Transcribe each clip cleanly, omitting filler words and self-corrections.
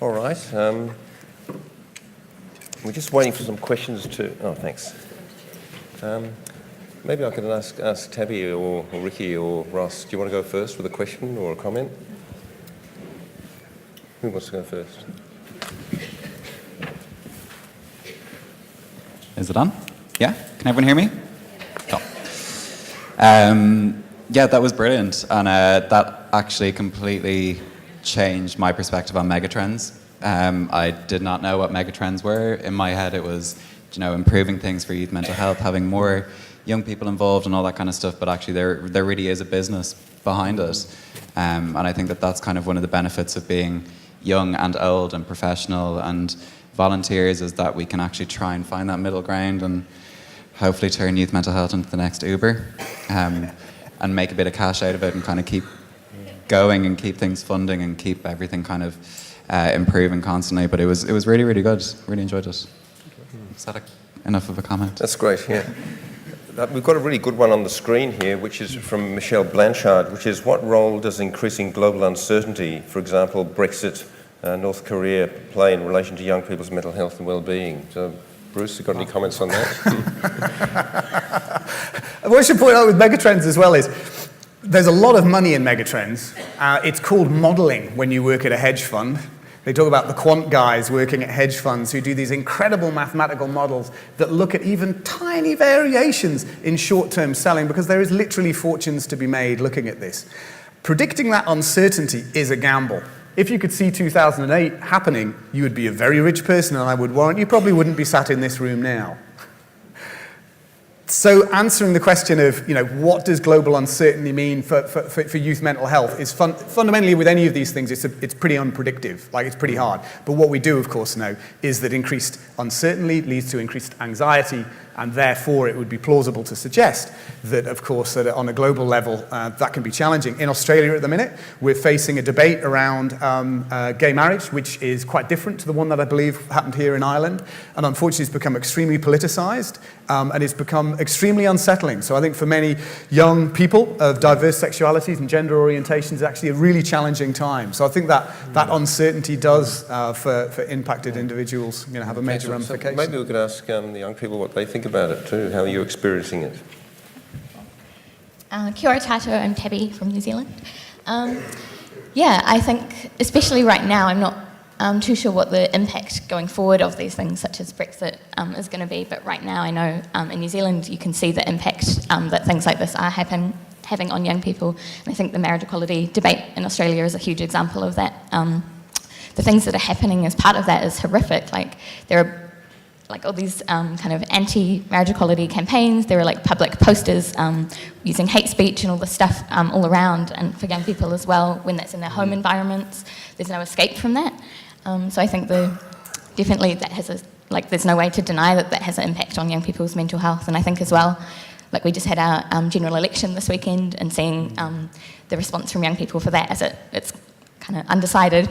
All right. We're just waiting for some questions to... Oh, thanks. Maybe I could ask Tabby or Rikki or Ross. Do you want to go first with a question or a comment? Who wants to go first? Is it on? Yeah? Can everyone hear me? Cool. Yeah, that was brilliant. And that actually completely changed my perspective on megatrends. I did not know what megatrends were. In my head, it was, improving things for youth mental health, having more young people involved and all that kind of stuff. But actually, there really is a business behind it. And I think that that's kind of one of the benefits of being young and old and professional and volunteers, is that we can actually try and find that middle ground and hopefully turn youth mental health into the next Uber, and make a bit of cash out of it and kind of keep going and keep things funding and keep everything kind of improving constantly. But it was really, really good. Really enjoyed it. Is that enough of a comment? That's great, yeah. We've got a really good one on the screen here, which is from Michelle Blanchard, which is, what role does increasing global uncertainty, for example, Brexit, North Korea, play in relation to young people's mental health and well-being? So, Bruce, you got any comments on that? What I should point out with megatrends as well is there's a lot of money in megatrends. It's called modeling when you work at a hedge fund. They talk about the quant guys working at hedge funds who do these incredible mathematical models that look at even tiny variations in short-term selling, because there is literally fortunes to be made looking at this. Predicting that uncertainty is a gamble. If you could see 2008 happening, you would be a very rich person, and I would warrant you probably wouldn't be sat in this room now. So answering the question of, what does global uncertainty mean for youth mental health is fundamentally, with any of these things, it's pretty unpredictable. It's pretty hard. But what we do, of course, know is that increased uncertainty leads to increased anxiety, and therefore it would be plausible to suggest that, of course, that on a global level, that can be challenging. In Australia at the minute, we're facing a debate around gay marriage, which is quite different to the one that I believe happened here in Ireland, and unfortunately it's become extremely politicized, and it's become extremely unsettling. So I think for many young people of diverse sexualities and gender orientations, it's actually a really challenging time. So I think that uncertainty does, for impacted individuals, have a major ramification. Maybe we could ask the young people what they think about it too. How are you experiencing it? Kia ora tātou, I'm Tabby from New Zealand. I think, especially right now, I'm not too sure what the impact going forward of these things, such as Brexit, is going to be. But right now, I know in New Zealand, you can see the impact that things like this are having on young people. And I think the marriage equality debate in Australia is a huge example of that. The things that are happening as part of that is horrific. There are all these kind of anti-marriage equality campaigns. There are public posters using hate speech and all this stuff all around, and for young people as well, when that's in their home environments, there's no escape from that. So I think definitely that has there's no way to deny that has an impact on young people's mental health. And I think as well, we just had our general election this weekend, and seeing the response from young people for that, as it's kind of undecided.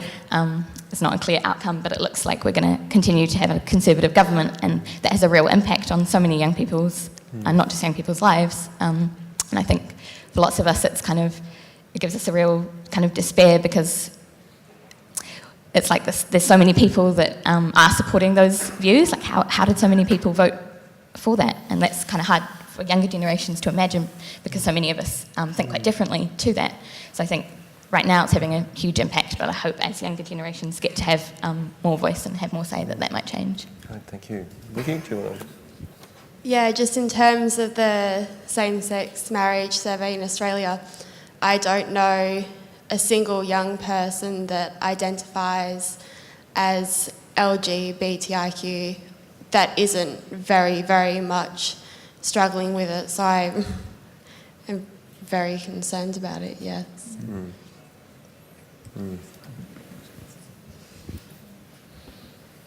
It's not a clear outcome, but it looks like we're going to continue to have a Conservative government, and that has a real impact on so many young people's, and not just young people's lives. And I think for lots of us, it gives us a real kind of despair, because it's like this, there's so many people that are supporting those views. How did so many people vote for that? And that's kind of hard for younger generations to imagine, because so many of us think quite differently to that. So I think right now it's having a huge impact, but I hope as younger generations get to have more voice and have more say, that might change. Right, thank you. Rikki, do you want to... Yeah, just in terms of the same-sex marriage survey in Australia, I don't know a single young person that identifies as LGBTIQ that isn't very, very much struggling with it. So I'm very concerned about it, yes.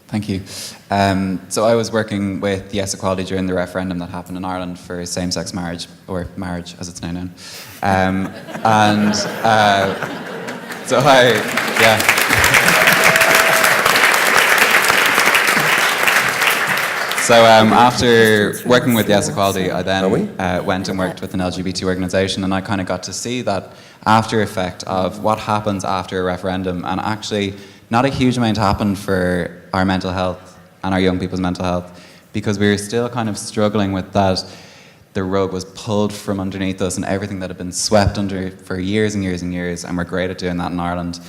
Thank you. So I was working with Yes Equality during the referendum that happened in Ireland for same-sex marriage, or marriage as it's now known. So after working with Yes Equality, I then went and worked with an LGBT organisation, and I kind of got to see that after effect of what happens after a referendum. And actually, not a huge amount happened for our mental health and our young people's mental health, because we were still kind of struggling with that. The rug was pulled from underneath us and everything that had been swept under for years and years and years, and we're great at doing that in Ireland.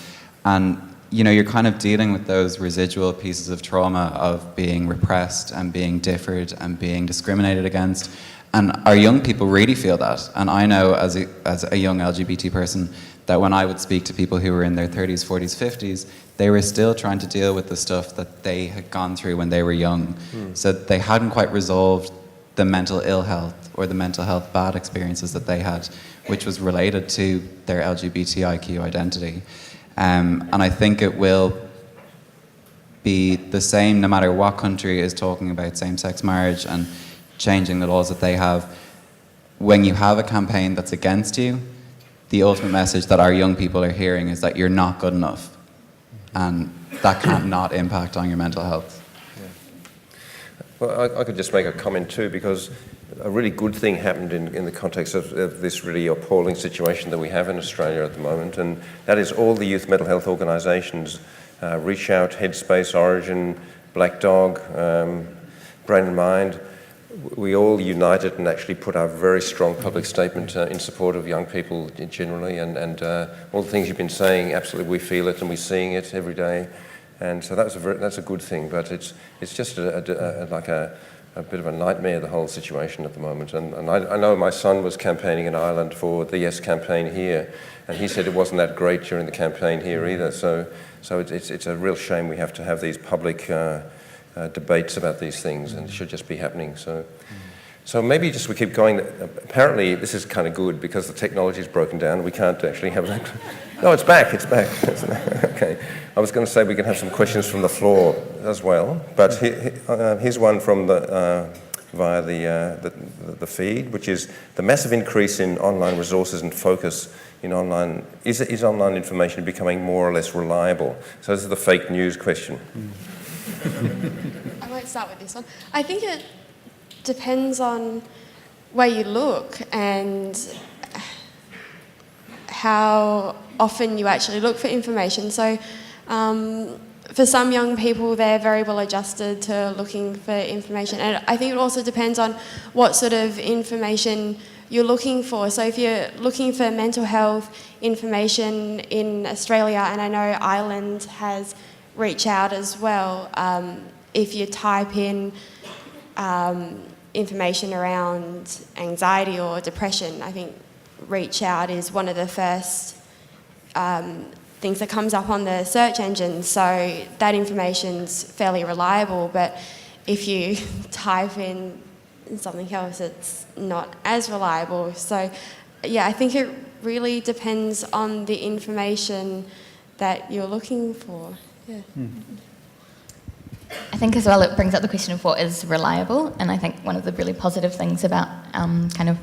And you know, you're kind of dealing with those residual pieces of trauma of being repressed and being differed and being discriminated against. And our young people really feel that. And I know as a young LGBT person that when I would speak to people who were in their 30s, 40s, 50s, they were still trying to deal with the stuff that they had gone through when they were young. So they hadn't quite resolved the mental ill health or the mental health bad experiences that they had, which was related to their LGBTIQ identity. And I think it will be the same no matter what country is talking about same-sex marriage and changing the laws that they have. When you have a campaign that's against you, the ultimate message that our young people are hearing is that you're not good enough. And that can't not impact on your mental health. Well, I could just make a comment too, because a really good thing happened in the context of this really appalling situation that we have in Australia at the moment, and that is all the youth mental health organisations, Reach Out, Headspace, Origin, Black Dog, Brain and Mind, we all united and actually put out a very strong public statement in support of young people generally, and all the things you've been saying, absolutely we feel it and we're seeing it every day. And so that's a good thing, but it's just like a bit of a nightmare, the whole situation at the moment. And I know my son was campaigning in Ireland for the Yes campaign here, and he said it wasn't that great during the campaign here either. So it's a real shame we have to have these public debates about these things, and it should just be happening. So maybe just we keep going. Apparently this is kind of good because the technology is broken down. We can't actually have that. No, it's back. Okay. I was going to say we can have some questions from the floor as well, but here's one from via the feed, which is the massive increase in online resources and focus in online. Is online information becoming more or less reliable? So this is the fake news question. I might start with this one. I think it depends on where you look and how often you actually look for information. So for some young people, they're very well adjusted to looking for information. And I think it also depends on what sort of information you're looking for. So if you're looking for mental health information in Australia, and I know Ireland has Reach Out as well, if you type in information around anxiety or depression, I think Reach Out is one of the first things that comes up on the search engine, so that information's fairly reliable. But if you type in something else, it's not as reliable. So yeah, I think it really depends on the information that you're looking for. Yeah. I think as well it brings up the question of what is reliable, and I think one of the really positive things about kind of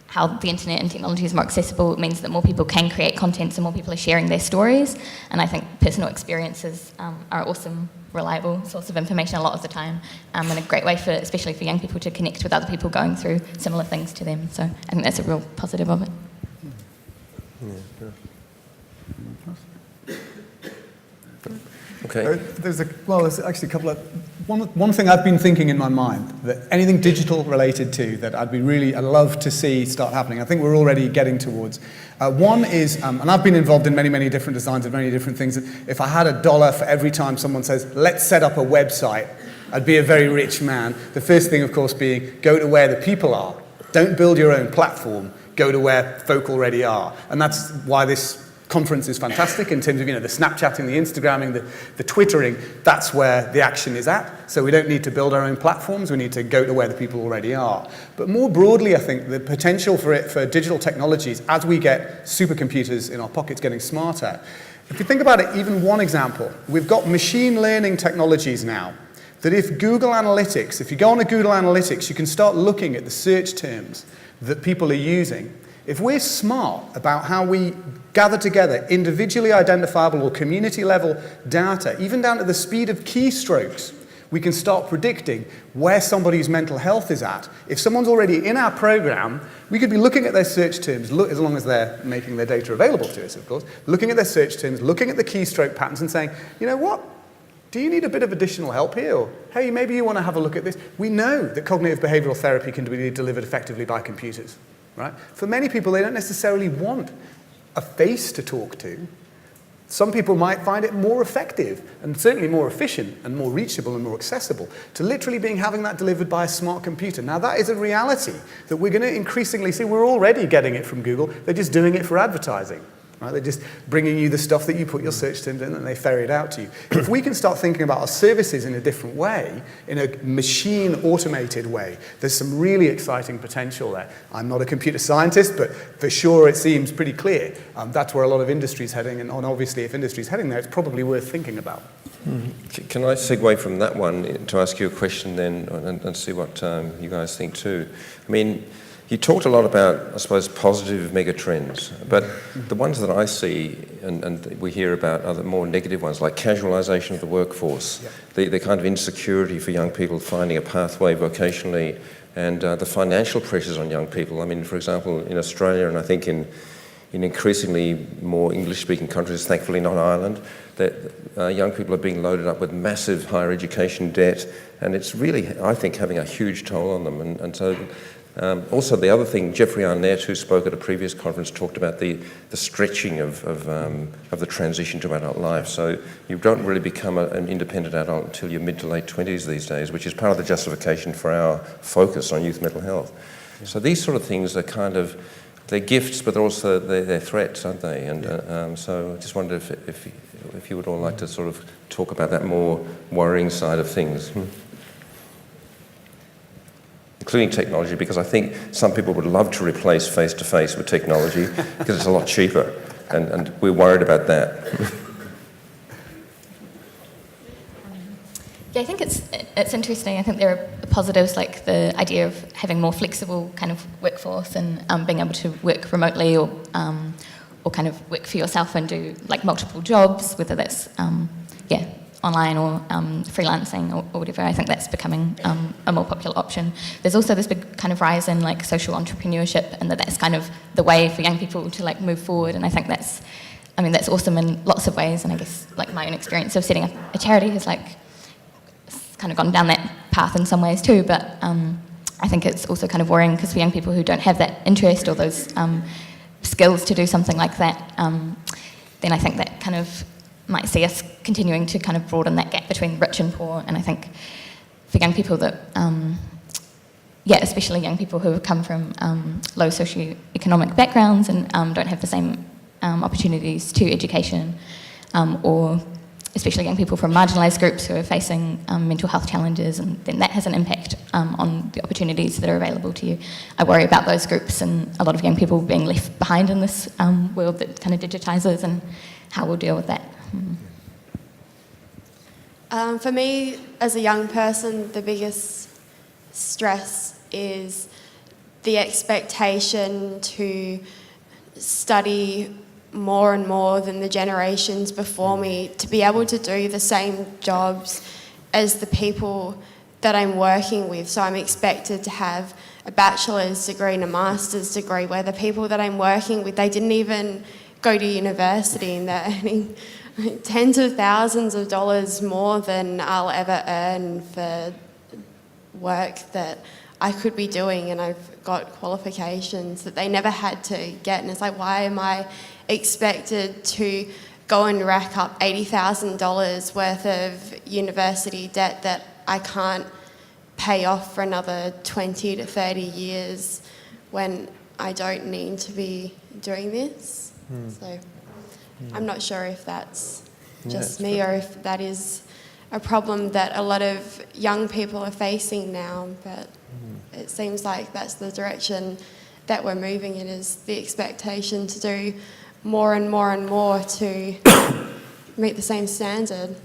how the internet and technology is more accessible, it means that more people can create content, so more people are sharing their stories, and I think personal experiences are an awesome, reliable source of information a lot of the time, and a great way for, especially for young people, to connect with other people going through similar things to them. So I think that's a real positive of it. Okay. There's actually a couple of... One thing I've been thinking in my mind, that anything digital related to that I'd love to see start happening. I think we're already getting towards. One is, and I've been involved in many, many different designs of many different things. If I had $1 for every time someone says, let's set up a website, I'd be a very rich man. The first thing, of course, being go to where the people are. Don't build your own platform. Go to where folk already are. And that's why this conference is fantastic in terms of, the Snapchatting, the Instagramming, the Twittering. That's where the action is at. So we don't need to build our own platforms. We need to go to where the people already are. But more broadly, I think the potential for digital technologies, as we get supercomputers in our pockets getting smarter. If you think about it, even one example, we've got machine learning technologies now that if you go on Google Analytics, you can start looking at the search terms that people are using. If we're smart about how we gather together individually identifiable or community level data, even down to the speed of keystrokes, we can start predicting where somebody's mental health is at. If someone's already in our program, we could be looking at their search terms, as long as they're making their data available to us, of course, looking at their search terms, looking at the keystroke patterns and saying, you know what? Do you need a bit of additional help here? Or, hey, maybe you want to have a look at this. We know that cognitive behavioral therapy can be delivered effectively by computers, right? For many people, they don't necessarily want a face to talk to. Some people might find it more effective and certainly more efficient and more reachable and more accessible to literally having that delivered by a smart computer. Now, that is a reality that we're going to increasingly see. We're already getting it from Google. They're just doing it for advertising. Right? They're just bringing you the stuff that you put your search terms in and they ferry it out to you. If we can start thinking about our services in a different way, in a machine-automated way, there's some really exciting potential there. I'm not a computer scientist, but for sure it seems pretty clear. That's where a lot of industry's heading, and obviously if industry's heading there, it's probably worth thinking about. Can I segue from that one to ask you a question then and see what you guys think too? I mean, you talked a lot about, I suppose, positive megatrends, but the ones that I see and we hear about are the more negative ones, like casualisation of the workforce, the kind of insecurity for young people finding a pathway vocationally, and the financial pressures on young people. I mean, for example, in Australia, and I think in increasingly more English-speaking countries, thankfully not Ireland, that young people are being loaded up with massive higher education debt, and it's really, I think, having a huge toll on them. And so also, the other thing, Jeffrey Arnett, who spoke at a previous conference, talked about the stretching of the transition to adult life. So you don't really become an independent adult until your mid to late 20s these days, which is part of the justification for our focus on youth mental health. Yeah. So these sort of things are kind of, they're gifts, but they're also they're threats, aren't they? And so I just wondered if you would all like to sort of talk about that more worrying side of things. Including technology, because I think some people would love to replace face-to-face with technology because it's a lot cheaper, and we're worried about that. Yeah, I think it's interesting. I think there are positives like the idea of having more flexible kind of workforce and being able to work remotely or kind of work for yourself and do like multiple jobs, whether that's online or freelancing or whatever. I think that's becoming a more popular option. There's also this big kind of rise in like social entrepreneurship, and that's kind of the way for young people to like move forward. And I think that's awesome in lots of ways. And I guess like my own experience of setting up a charity has like kind of gone down that path in some ways too. But I think it's also kind of worrying because for young people who don't have that interest or those skills to do something like that, then I think that kind of might see us continuing to kind of broaden that gap between rich and poor. And I think for young people that, especially young people who have come from low socioeconomic backgrounds and don't have the same opportunities to education, or especially young people from marginalised groups who are facing mental health challenges, and then that has an impact on the opportunities that are available to you. I worry about those groups and a lot of young people being left behind in this world that kind of digitises, and how we'll deal with that. For me, as a young person, the biggest stress is the expectation to study more and more than the generations before me, to be able to do the same jobs as the people that I'm working with. So I'm expected to have a bachelor's degree and a master's degree, where the people that I'm working with, they didn't even go to university, and they're earning tens of thousands of dollars more than I'll ever earn for work that I could be doing, and I've got qualifications that they never had to get. And it's like, why am I expected to go and rack up $80,000 worth of university debt that I can't pay off for another 20 to 30 years when I don't need to be doing this? So I'm not sure if that's just me or if that is a problem that a lot of young people are facing now, but it seems like that's the direction that we're moving in, is the expectation to do more and more and more to meet the same standard.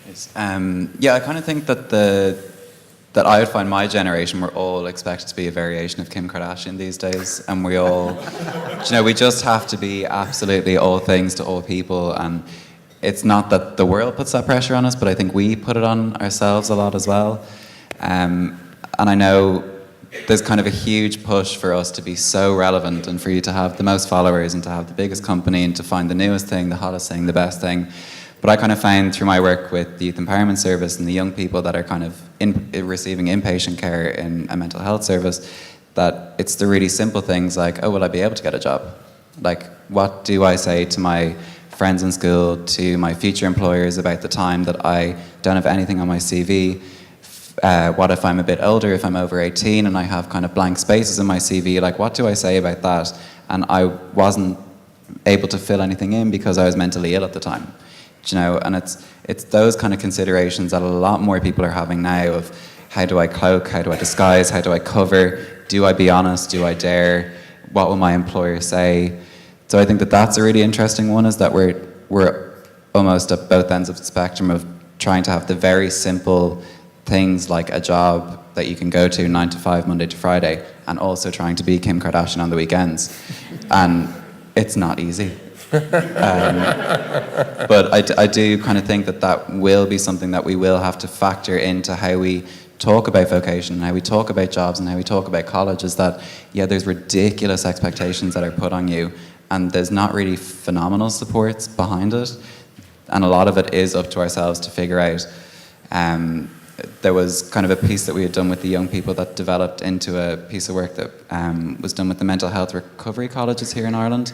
Yes. I kind of think that I would find my generation, we're all expected to be a variation of Kim Kardashian these days, and we all, we just have to be absolutely all things to all people, and it's not that the world puts that pressure on us, but I think we put it on ourselves a lot as well. And I know there's kind of a huge push for us to be so relevant and for you to have the most followers and to have the biggest company and to find the newest thing, the hottest thing, the best thing. But I kind of found through my work with the Youth Empowerment Service and the young people that are kind of receiving inpatient care in a mental health service, that it's the really simple things like, oh, will I be able to get a job? Like, what do I say to my friends in school, to my future employers about the time that I don't have anything on my CV? What if I'm a bit older, if I'm over 18 and I have kind of blank spaces in my CV? Like, what do I say about that? And I wasn't able to fill anything in because I was mentally ill at the time. You know, and it's those kind of considerations that a lot more people are having now of how do I cloak, how do I disguise, how do I cover, do I be honest, do I dare, what will my employer say? So I think that that's a really interesting one, is that we're almost at both ends of the spectrum of trying to have the very simple things like a job that you can go to 9 to 5, Monday to Friday, and also trying to be Kim Kardashian on the weekends. And it's not easy. But I do kind of think that will be something that we will have to factor into how we talk about vocation, and how we talk about jobs, and how we talk about college, is that, yeah, there's ridiculous expectations that are put on you, and there's not really phenomenal supports behind it, and a lot of it is up to ourselves to figure out. There was kind of a piece that we had done with the young people that developed into a piece of work that was done with the mental health recovery colleges here in Ireland.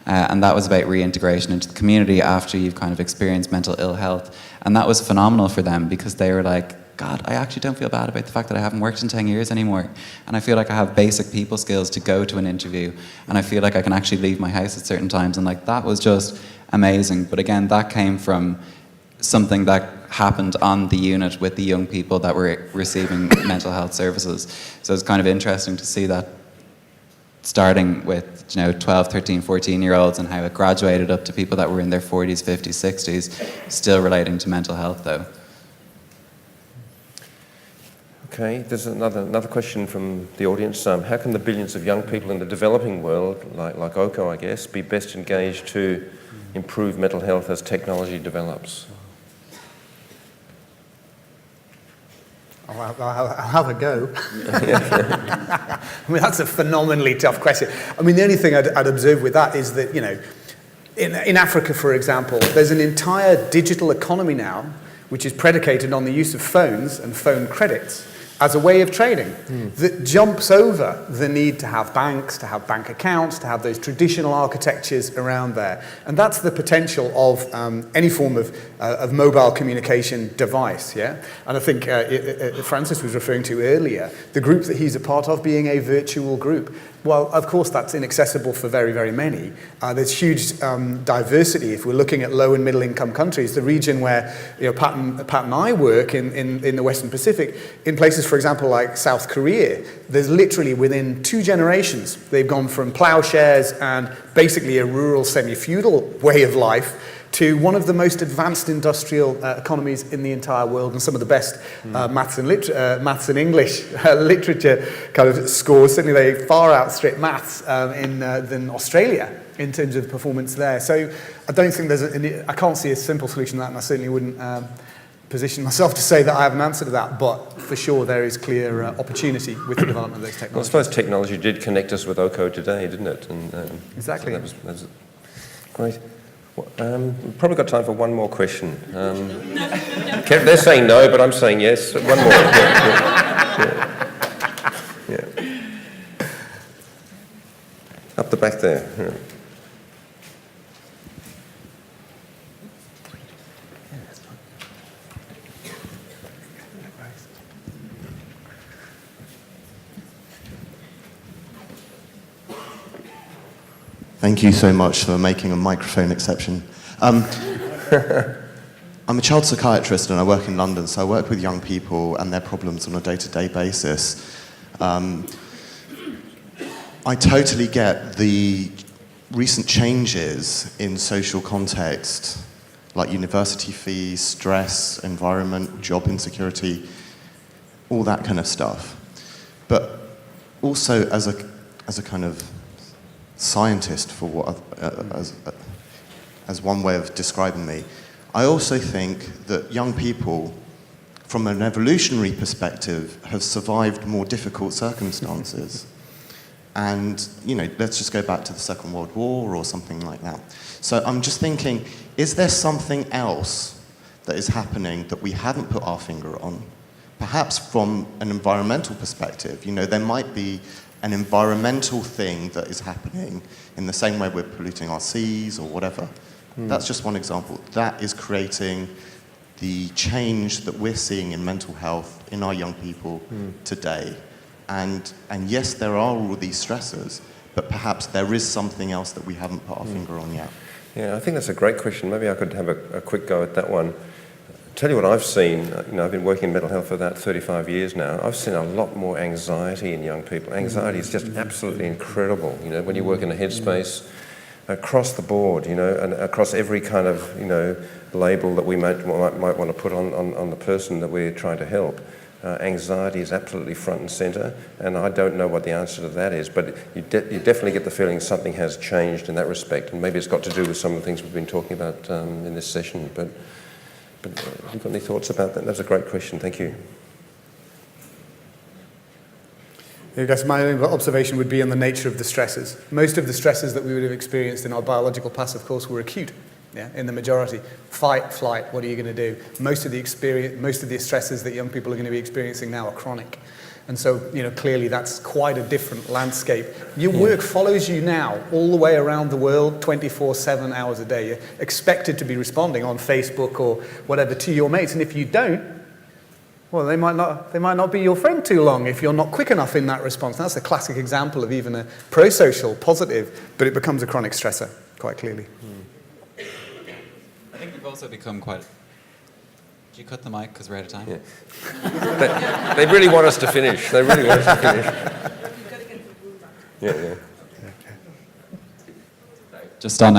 And that was about reintegration into the community after you've kind of experienced mental ill health. And that was phenomenal for them, because they were like, God, I actually don't feel bad about the fact that I haven't worked in 10 years anymore. And I feel like I have basic people skills to go to an interview. And I feel like I can actually leave my house at certain times. And like, that was just amazing. But again, that came from something that happened on the unit with the young people that were receiving mental health services. So it's kind of interesting to see that starting with, 12, 13, 14-year-olds, and how it graduated up to people that were in their 40s, 50s, 60s, still relating to mental health, though. Okay, there's another question from the audience. How can the billions of young people in the developing world, like Oko, I guess, be best engaged to improve mental health as technology develops? I'll have a go. I mean, that's a phenomenally tough question. I mean, the only thing I'd observe with that is that, in Africa, for example, there's an entire digital economy now which is predicated on the use of phones and phone credits as a way of trading that jumps over the need to have banks, to have bank accounts, to have those traditional architectures around there. And that's the potential of any form of mobile communication device, yeah? And I think Francis was referring to earlier, the group that he's a part of being a virtual group. Well, of course, that's inaccessible for very, very many. There's huge diversity. If we're looking at low and middle income countries, the region where Pat and I work in the Western Pacific, in places, for example, like South Korea, there's literally within 2 generations, they've gone from plowshares and basically a rural semi-feudal way of life to one of the most advanced industrial economies in the entire world, and some of the best maths and English literature kind of scores. Certainly they far outstrip maths than Australia in terms of performance there. So I don't think I can't see a simple solution to that, and I certainly wouldn't position myself to say that I have an answer to that, but for sure there is clear opportunity with the development of those technologies. Well, I suppose technology did connect us with Oko today, didn't it? And, exactly. So that was great. We've probably got time for one more question. They're saying no, but I'm saying yes. One more. Yeah. Up the back there. Yeah. Thank you so much for making a microphone exception. I'm a child psychiatrist and I work in London, so I work with young people and their problems on a day-to-day basis. I totally get the recent changes in social context, like university fees, stress, environment, job insecurity, all that kind of stuff. But also as a kind of scientist, for what as one way of describing me, I also think that young people, from an evolutionary perspective, have survived more difficult circumstances. And, let's just go back to the Second World War or something like that. So I'm just thinking, is there something else that is happening that we haven't put our finger on? Perhaps from an environmental perspective, there might be an environmental thing that is happening in the same way we're polluting our seas or whatever. That's just one example. That is creating the change that we're seeing in mental health in our young people today. And yes, there are all these stressors, but perhaps there is something else that we haven't put our finger on yet. Yeah, I think that's a great question. Maybe I could have a quick go at that one. Tell you what I've seen. I've been working in mental health for about 35 years now. I've seen a lot more anxiety in young people. Anxiety is just absolutely incredible. When you work in a headspace, across the board, and across every kind of, label that we might want to put on the person that we're trying to help. Anxiety is absolutely front and center, and I don't know what the answer to that is, but you definitely get the feeling something has changed in that respect, and maybe it's got to do with some of the things we've been talking about in this session. But have you got any thoughts about that? That's a great question. Thank you. I guess my own observation would be on the nature of the stresses. Most of the stresses that we would have experienced in our biological past, of course, were acute. Yeah, in the majority. Fight, flight, what are you going to do? Most of the stresses that young people are going to be experiencing now are chronic. And so, clearly that's quite a different landscape. Your work follows you now all the way around the world, 24/7 hours a day. You're expected to be responding on Facebook or whatever to your mates. And if you don't, well, they might not be your friend too long if you're not quick enough in that response. And that's a classic example of even a pro-social positive, but it becomes a chronic stressor, quite clearly. I think we've also become quite... Did you cut the mic because we're out of time? Yeah. They really want us to finish. They really want us to finish. Yeah. Just on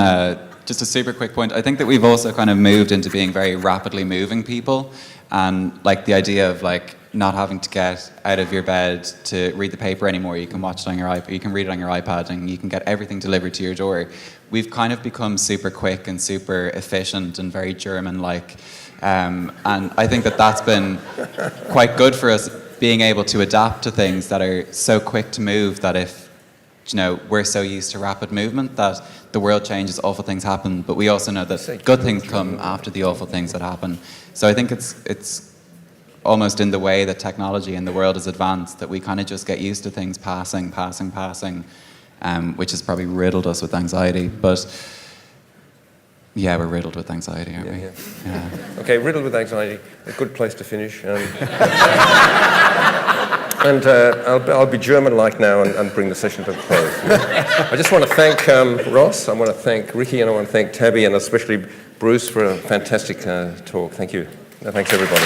just a super quick point, I think that we've also kind of moved into being very rapidly moving people, and like the idea of like not having to get out of your bed to read the paper anymore. You can watch it on your iPad, you can read it on your iPad, and you can get everything delivered to your door. We've kind of become super quick and super efficient and very German-like, and I think that that's been quite good for us, being able to adapt to things that are so quick to move, that if we're so used to rapid movement that the world changes, awful things happen, but we also know that good things come after the awful things that happen. So I think it's almost in the way that technology in the world is advanced that we kind of just get used to things passing, which has probably riddled us with anxiety. But yeah, we're riddled with anxiety, aren't we? Yeah. Okay, riddled with anxiety, a good place to finish. And I'll be German-like now and bring the session to a close. I just want to thank Ross, I want to thank Rikki, and I want to thank Tabby, and especially Bruce for a fantastic talk. Thank you. Thanks, everybody.